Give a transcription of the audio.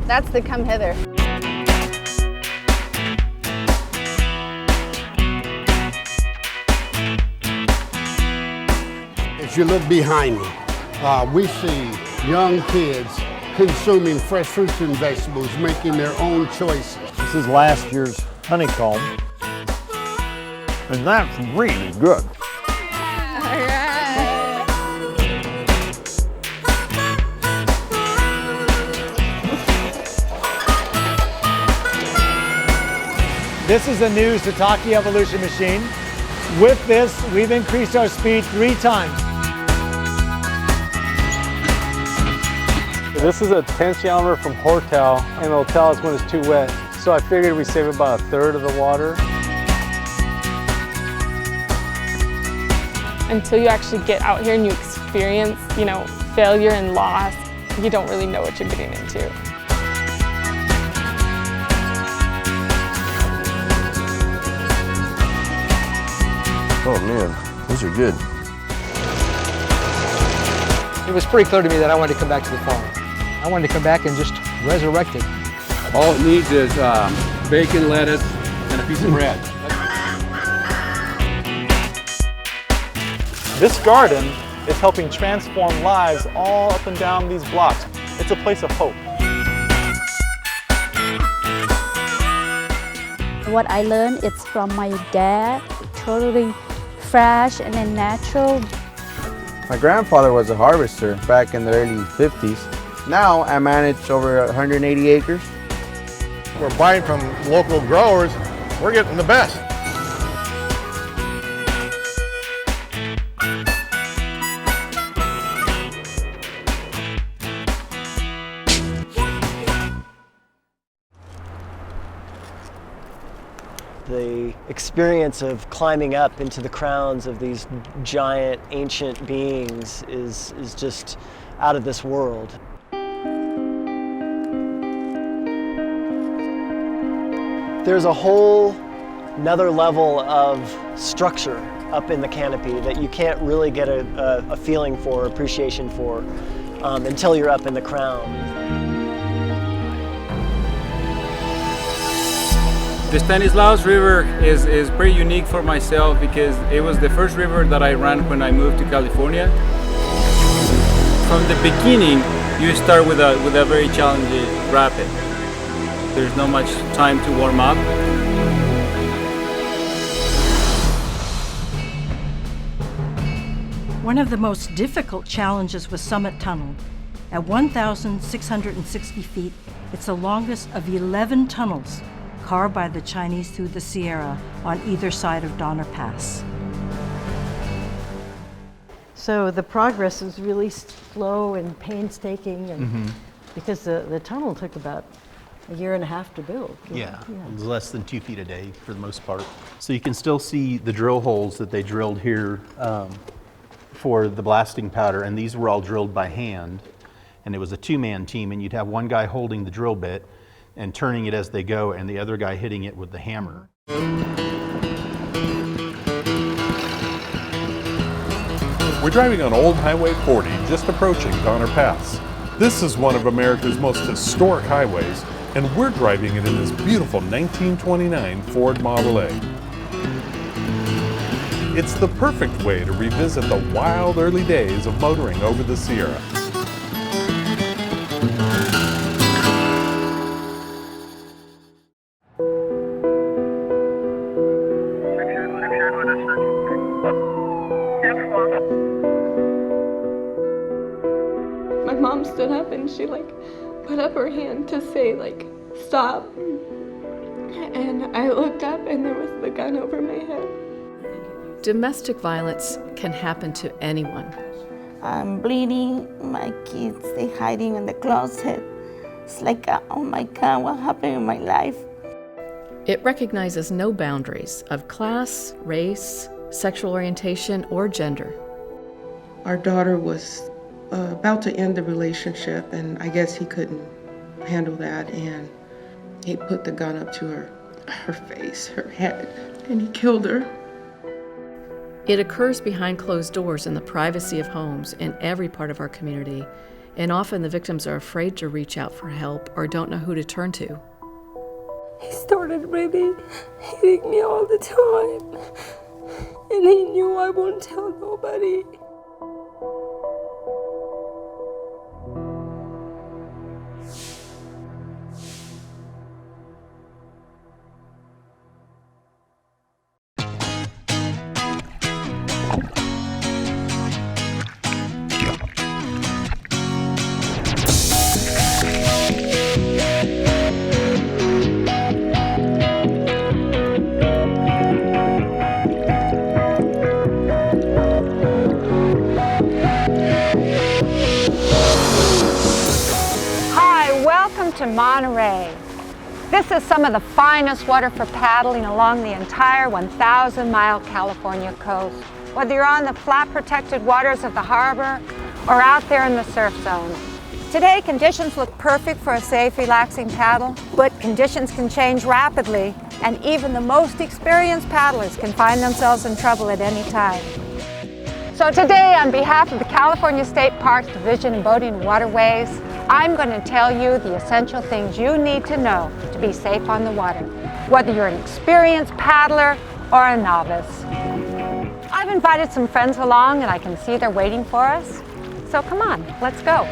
That's the come hither. As you look behind me, we see young kids consuming fresh fruits and vegetables, making their own choices. This is last year's honeycomb, and that's really good. This is the new Sataki Evolution machine. With this, we've increased our speed 3 times. This is a tensiometer from Hortel, and it'll tell us when it's too wet. So I figured we save about 1/3 of the water. Until you actually get out here and you experience, failure and loss, you don't really know what you're getting into. Oh man, these are good. It was pretty clear to me that I wanted to come back to the farm. I wanted to come back and just resurrect it. All it needs is bacon, lettuce, and a piece of bread. This garden is helping transform lives all up and down these blocks. It's a place of hope. What I learned is from my dad, totally fresh and then natural. My grandfather was a harvester back in the early 50s. Now I manage over 180 acres. We're buying from local growers. We're getting the best. The experience of climbing up into the crowns of these giant ancient beings is just out of this world. There's a whole another level of structure up in the canopy that you can't really get a feeling for, appreciation for, until you're up in the crown. The Stanislaus River is pretty unique for myself because it was the first river that I ran when I moved to California. From the beginning, you start with a very challenging rapid. There's not much time to warm up. One of the most difficult challenges was Summit Tunnel. At 1,660 feet, it's the longest of 11 tunnels carved by the Chinese through the Sierra on either side of Donner Pass. So the progress was really slow and painstaking, and because the tunnel took about a year and a half to build. Yeah, it was less than 2 feet a day for the most part. So you can still see the drill holes that they drilled here for the blasting powder, and these were all drilled by hand. And it was a 2-man team, and you'd have one guy holding the drill bit and turning it as they go, and the other guy hitting it with the hammer. We're driving on Old Highway 40, just approaching Donner Pass. This is one of America's most historic highways, and we're driving it in this beautiful 1929 Ford Model A. It's the perfect way to revisit the wild early days of motoring over the Sierra. My mom stood up and she put up her hand to say stop. And I looked up and there was the gun over my head. Domestic violence can happen to anyone. I'm bleeding, my kids, they're hiding in the closet. It's like, oh my God, what happened in my life? It recognizes no boundaries of class, race, sexual orientation, or gender. Our daughter was about to end the relationship, and I guess he couldn't handle that, and he put the gun up to her face, her head, and he killed her. It occurs behind closed doors in the privacy of homes in every part of our community, And often the victims are afraid to reach out for help or don't know who to turn to. He started really hitting me all the time, and he knew I wouldn't tell nobody. To Monterey. This is some of the finest water for paddling along the entire 1,000-mile California coast. Whether you're on the flat protected waters of the harbor or out there in the surf zone. Today, conditions look perfect for a safe, relaxing paddle, but conditions can change rapidly, and even the most experienced paddlers can find themselves in trouble at any time. So today, on behalf of the California State Parks Division of Boating and Waterways, I'm going to tell you the essential things you need to know to be safe on the water, whether you're an experienced paddler or a novice. I've invited some friends along and I can see they're waiting for us. So come on, let's go.